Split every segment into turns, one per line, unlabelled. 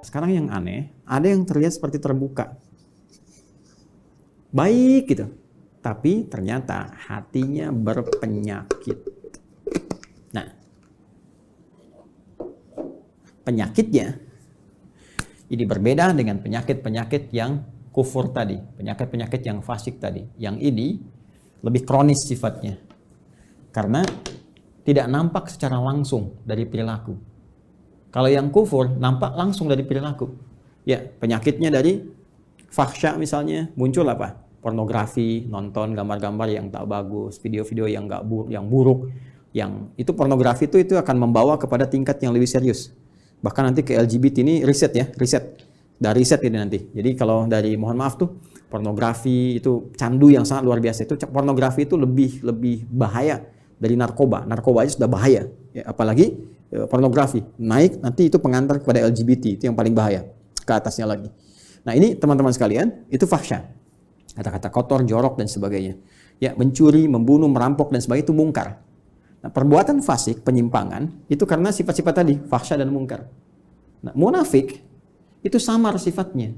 sekarang yang aneh, ada yang terlihat seperti terbuka. Baik gitu. Tapi ternyata hatinya berpenyakit. Nah, penyakitnya ini berbeda dengan penyakit-penyakit yang kufur tadi, penyakit-penyakit yang fasik tadi. Yang ini lebih kronis sifatnya. Karena tidak nampak secara langsung dari perilaku. Kalau yang kufur nampak langsung dari perilaku. Ya, penyakitnya dari fahsya misalnya muncul apa? Pornografi, nonton gambar-gambar yang tak bagus, video-video yang buruk, yang itu pornografi itu akan membawa kepada tingkat yang lebih serius. Bahkan nanti ke LGBT ini riset. Dari riset ini nanti. Jadi kalau dari mohon maaf tuh pornografi itu candu yang sangat luar biasa. Itu pornografi itu lebih bahaya dari narkoba. Narkoba aja sudah bahaya. Ya, apalagi pornografi naik nanti itu pengantar kepada LGBT, itu yang paling bahaya. Ke atasnya lagi. Nah, ini teman-teman sekalian, itu fahsya. Kata-kata kotor, jorok dan sebagainya. Ya, mencuri, membunuh, merampok dan sebagainya itu mungkar. Nah, perbuatan fasik, penyimpangan itu karena sifat-sifat tadi, fahsya dan mungkar. Nah, munafik itu samar sifatnya.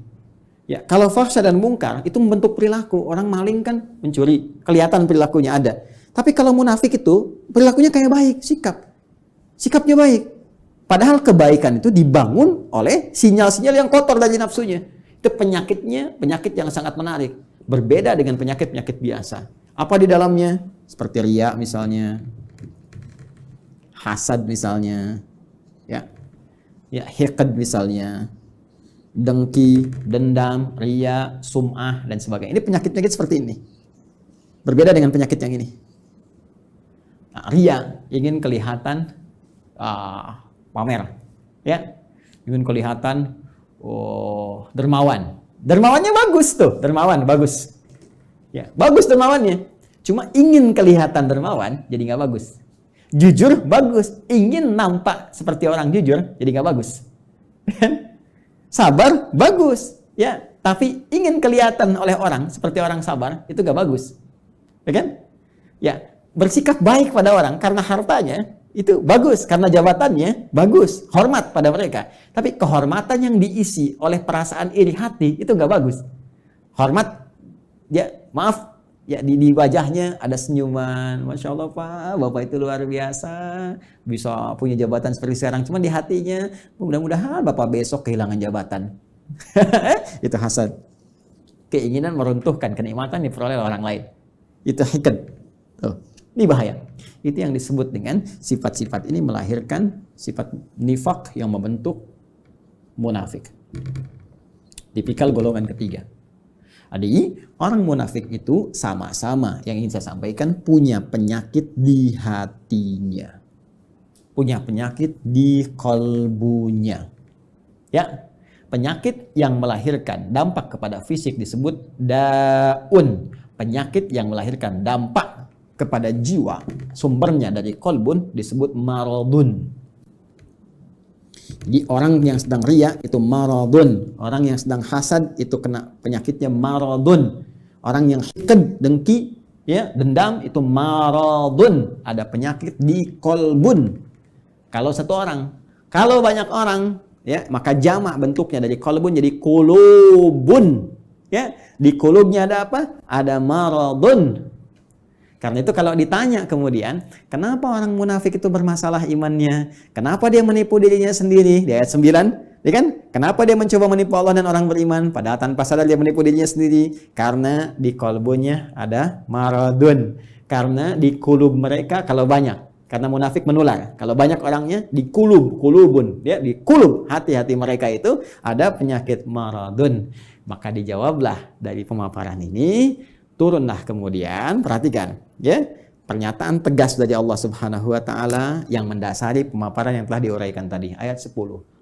Ya, kalau fahsya dan mungkar itu membentuk perilaku. Orang maling kan mencuri, kelihatan perilakunya ada. Tapi kalau munafik itu perilakunya kayak baik, sikapnya baik. Padahal kebaikan itu dibangun oleh sinyal-sinyal yang kotor dari nafsunya. Itu penyakitnya, penyakit yang sangat menarik. Berbeda dengan penyakit-penyakit biasa. Apa di dalamnya? Seperti riya misalnya, hasad misalnya, ya hiqd misalnya, dengki, dendam, riya, sum'ah dan sebagainya. Ini penyakit-penyakit seperti ini. Berbeda dengan penyakit yang ini. Nah, riya ingin kelihatan pamer, ya, ingin kelihatan dermawan. Dermawannya bagus tuh, dermawan bagus, ya bagus dermawannya. Cuma ingin kelihatan dermawan, jadi nggak bagus. Jujur bagus, ingin nampak seperti orang jujur, jadi nggak bagus. Sabar bagus, ya, tapi ingin kelihatan oleh orang seperti orang sabar, itu nggak bagus, ya kan? Ya, bersikap baik pada orang karena hartanya itu bagus, karena jabatannya bagus, hormat pada mereka. Tapi kehormatan yang diisi oleh perasaan iri hati itu nggak bagus. Hormat, ya maaf, ya di wajahnya ada senyuman, masya Allah Pak, Bapak itu luar biasa, bisa punya jabatan seperti sekarang. Cuma di hatinya, mudah-mudahan Bapak besok kehilangan jabatan. Itu hasad, keinginan meruntuhkan kenikmatan diperoleh oleh orang lain. Itu hiqd. Ini bahaya. Itu yang disebut dengan sifat-sifat ini melahirkan sifat nifak yang membentuk munafik. Tipikal golongan ketiga. Jadi orang munafik itu sama-sama yang ingin saya sampaikan punya penyakit di hatinya. Punya penyakit di kolbunya. Ya, penyakit yang melahirkan dampak kepada fisik disebut daun. Penyakit yang melahirkan dampak kepada jiwa, sumbernya dari kolbun disebut maradun. Jadi orang yang sedang riya itu maradun, orang yang sedang hasad itu kena penyakitnya maradun, orang yang hiqd, dengki, ya dendam itu maradun, ada penyakit di kolbun. Kalau satu orang, kalau banyak orang, ya maka jamak bentuknya dari kolbun jadi kulubun. Ya, di kulubnya ada apa? Ada maradun. Karena itu kalau ditanya kemudian, kenapa orang munafik itu bermasalah imannya? Kenapa dia menipu dirinya sendiri? Di ayat 9, ya kan? Kenapa dia mencoba menipu Allah dan orang beriman? Padahal tanpa sadar dia menipu dirinya sendiri. Karena di kolbunya ada maradun. Karena di kulub mereka kalau banyak. Karena munafik menular. Kalau banyak orangnya di kulubun. Ya, di kulub hati-hati mereka itu ada penyakit maradun. Maka dijawablah dari pemaparan ini. Turunlah kemudian, perhatikan, ya, pernyataan tegas dari Allah Subhanahu wa taala yang mendasari pemaparan yang telah diuraikan tadi, ayat 10.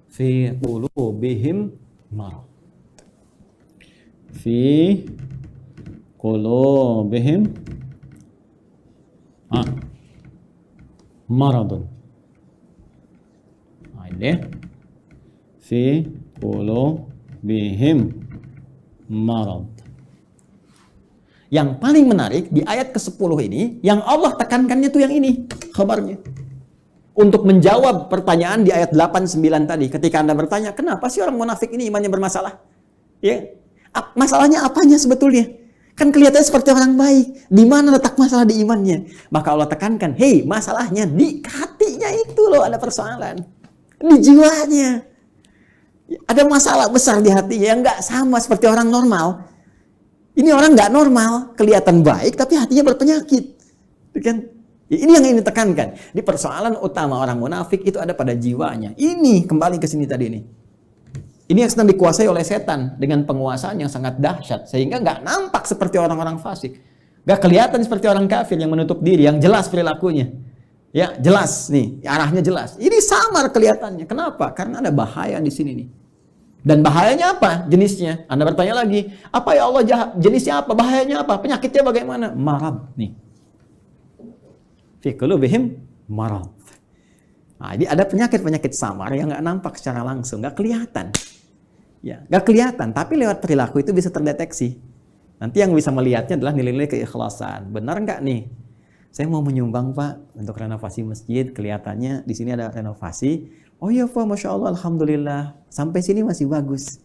Fi qulubihim marad. Fi qulubihim maradun. Ini fi qulubihim marad. Yang paling menarik di ayat ke-10 ini, yang Allah tekankannya tuh yang ini, khabarnya. untuk menjawab pertanyaan di ayat 8-9 tadi. Ketika Anda bertanya, kenapa sih orang munafik ini imannya bermasalah? Ya, masalahnya apanya sebetulnya? Kan kelihatannya seperti orang baik. Di mana letak masalah di imannya? Maka Allah tekankan, hei, masalahnya di hatinya itu loh ada persoalan. Di jiwanya. Ada masalah besar di hatinya yang nggak sama seperti orang normal. Ini orang nggak normal, kelihatan baik tapi hatinya berpenyakit. Kan? Ini yang ingin ditekankan. Di persoalan utama orang munafik itu ada pada jiwanya. Ini kembali ke sini tadi nih. Ini yang sedang dikuasai oleh setan dengan penguasaan yang sangat dahsyat. Sehingga nggak nampak seperti orang-orang fasik. Nggak kelihatan seperti orang kafir yang menutup diri, yang jelas perilakunya. Ya, jelas nih, arahnya jelas. Ini samar kelihatannya. Kenapa? Karena ada bahaya di sini nih. Dan bahayanya apa? Jenisnya. Anda bertanya lagi, apa ya Allah jahat? Jenisnya apa? Bahayanya apa? Penyakitnya bagaimana? Marad nih. Fi qulubihim marad. Nah, ini ada penyakit-penyakit samar yang nggak nampak secara langsung, nggak kelihatan. Ya, nggak kelihatan, tapi lewat perilaku itu bisa terdeteksi. Nanti yang bisa melihatnya adalah nilai-nilai keikhlasan. Benar nggak nih? Saya mau menyumbang Pak untuk renovasi masjid. Kelihatannya di sini ada renovasi. Oh iya Pak, Masya Allah, Alhamdulillah. Sampai sini masih bagus.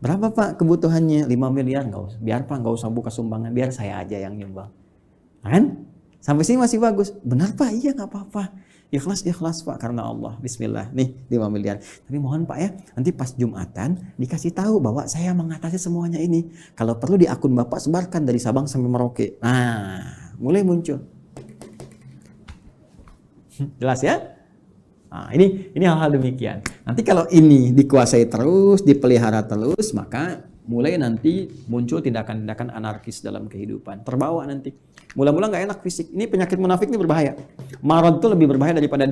Berapa Pak kebutuhannya? 5 miliar. Nggak usah. Biar Pak, nggak usah buka sumbangan. Biar saya aja yang nyumbang. Kan? Sampai sini masih bagus. Benar Pak? Iya nggak apa-apa. Ikhlas Pak karena Allah. Bismillah. Nih 5 miliar. Tapi mohon Pak ya, nanti pas Jumatan dikasih tahu bahwa saya mengatasi semuanya ini. Kalau perlu di akun Bapak sebarkan dari Sabang sampai Merauke. Nah, mulai muncul. Jelas ya? Nah, ini hal-hal demikian. Nanti kalau ini dikuasai terus, dipelihara terus, maka mulai nanti muncul tindakan-tindakan anarkis dalam kehidupan. Terbawa nanti. Mula-mula nggak enak fisik. Ini penyakit munafik ini berbahaya. Marad itu lebih berbahaya daripada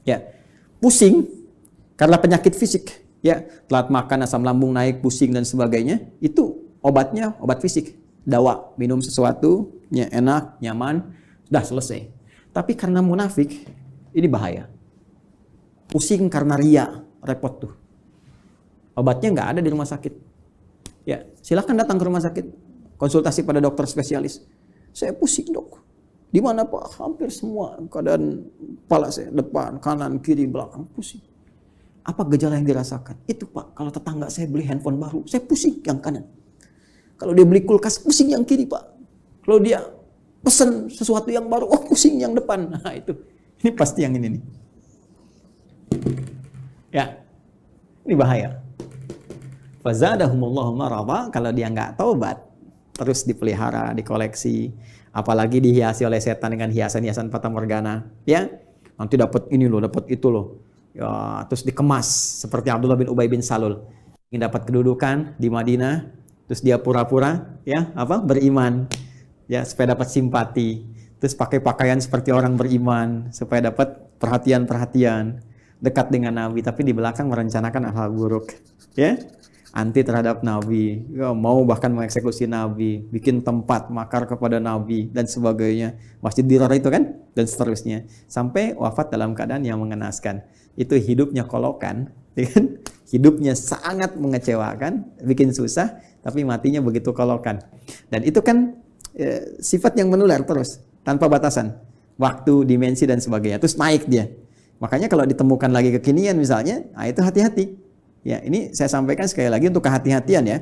ya, pusing karena penyakit fisik. Ya, telat makan, asam lambung naik, pusing dan sebagainya. Itu obatnya obat fisik. Dawa, minum sesuatu, ya, enak, nyaman, sudah selesai. Tapi karena munafik, ini bahaya. Pusing karena ria, repot tuh. Obatnya nggak ada di rumah sakit. Ya, silakan datang ke rumah sakit, konsultasi pada dokter spesialis. Saya pusing dok. Di mana Pak? Hampir semua keadaan kepala saya, depan, kanan, kiri, belakang pusing. Apa gejala yang dirasakan? Itu Pak, kalau tetangga saya beli handphone baru, saya pusing yang kanan. Kalau dia beli kulkas, pusing yang kiri Pak. Kalau dia pesan sesuatu yang baru, oh pusing yang depan. Nah itu, ini pasti yang ini nih. Ya, ini bahaya. Fazadahumullahu marada, kalau dia nggak taubat, terus dipelihara, dikoleksi, apalagi dihiasi oleh setan dengan hiasan-hiasan fata morgana, ya nanti dapat ini loh, dapat itu loh, ya terus dikemas seperti Abdullah bin Ubay bin Salul, ingin dapat kedudukan di Madinah, terus dia pura-pura, ya beriman, ya supaya dapat simpati, terus pakai pakaian seperti orang beriman supaya dapat perhatian-perhatian, dekat dengan Nabi, tapi di belakang merencanakan hal buruk, ya. Anti terhadap Nabi, ya, mau bahkan mengeksekusi Nabi, bikin tempat makar kepada Nabi dan sebagainya, Masjid Dirar itu kan, dan seterusnya, sampai wafat dalam keadaan yang mengenaskan. Itu hidupnya kolokan, ya kan? Hidupnya sangat mengecewakan, bikin susah, tapi matinya begitu kolokan. Dan itu kan sifat yang menular terus, tanpa batasan, waktu, dimensi dan sebagainya, terus naik dia. Makanya kalau ditemukan lagi kekinian misalnya, nah itu hati-hati. Ya, ini saya sampaikan sekali lagi untuk kehati-hatian ya.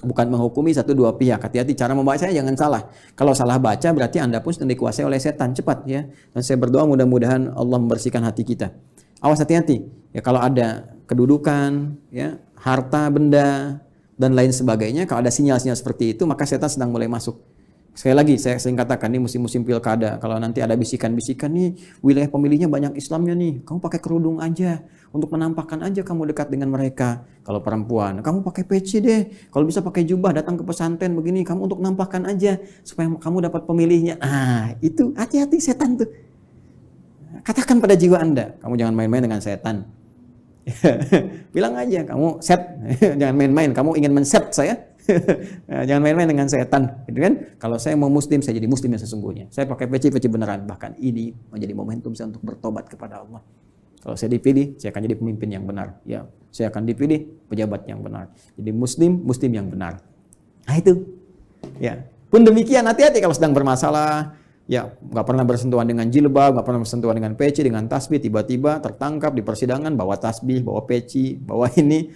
Bukan menghukumi satu dua pihak. Hati-hati cara membacanya jangan salah. Kalau salah baca berarti Anda pun sedang dikuasai oleh setan. Cepat ya. Dan saya berdoa mudah-mudahan Allah membersihkan hati kita. Awas hati-hati. Ya kalau ada kedudukan, ya, harta, benda dan lain sebagainya, kalau ada sinyal-sinyal seperti itu, maka setan sedang mulai masuk. Sekali lagi saya sering katakan ini musim-musim pilkada. Kalau nanti ada bisikan-bisikan nih, wilayah pemilihnya banyak Islamnya nih, kamu pakai kerudung aja untuk menampakkan aja kamu dekat dengan mereka. Kalau perempuan, kamu pakai peci deh. Kalau bisa pakai jubah, datang ke pesantren begini, kamu untuk nampakkan aja supaya kamu dapat pemilihnya. Ah, itu hati-hati setan tuh. Katakan pada jiwa Anda, kamu jangan main-main dengan setan. Bilang aja, kamu set, jangan main-main. Kamu ingin men-set saya. Jangan main-main dengan setan, gitu kan? Kalau saya mau muslim, saya jadi muslim yang sesungguhnya. Saya pakai peci-peci beneran. Bahkan ini menjadi momentum saya untuk bertobat kepada Allah. Kalau saya dipilih, saya akan jadi pemimpin yang benar. Ya, saya akan dipilih pejabat yang benar. Jadi muslim yang benar. Nah itu. Ya. Pun demikian, hati-hati kalau sedang bermasalah, ya nggak pernah bersentuhan dengan jilbab, nggak pernah bersentuhan dengan peci, dengan tasbih, tiba-tiba tertangkap di persidangan bawa tasbih, bawa peci, bawa ini.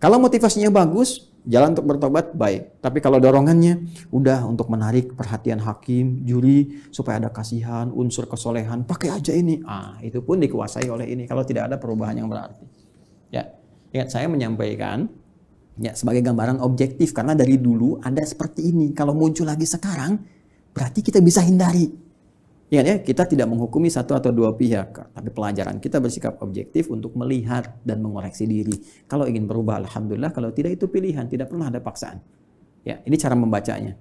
Kalau motivasinya bagus, jalan untuk bertobat baik. Tapi kalau dorongannya udah untuk menarik perhatian hakim, juri, supaya ada kasihan, unsur kesolehan, pakai aja ini. Itu pun dikuasai oleh ini kalau tidak ada perubahan yang berarti. Ya, ingat saya menyampaikan ya sebagai gambaran objektif karena dari dulu ada seperti ini. Kalau muncul lagi sekarang, berarti kita bisa hindari. Ingat ya, kita tidak menghukumi satu atau dua pihak, tapi pelajaran kita bersikap objektif untuk melihat dan mengoreksi diri. Kalau ingin berubah, alhamdulillah. Kalau tidak, itu pilihan, tidak pernah ada paksaan. Ya, ini cara membacanya.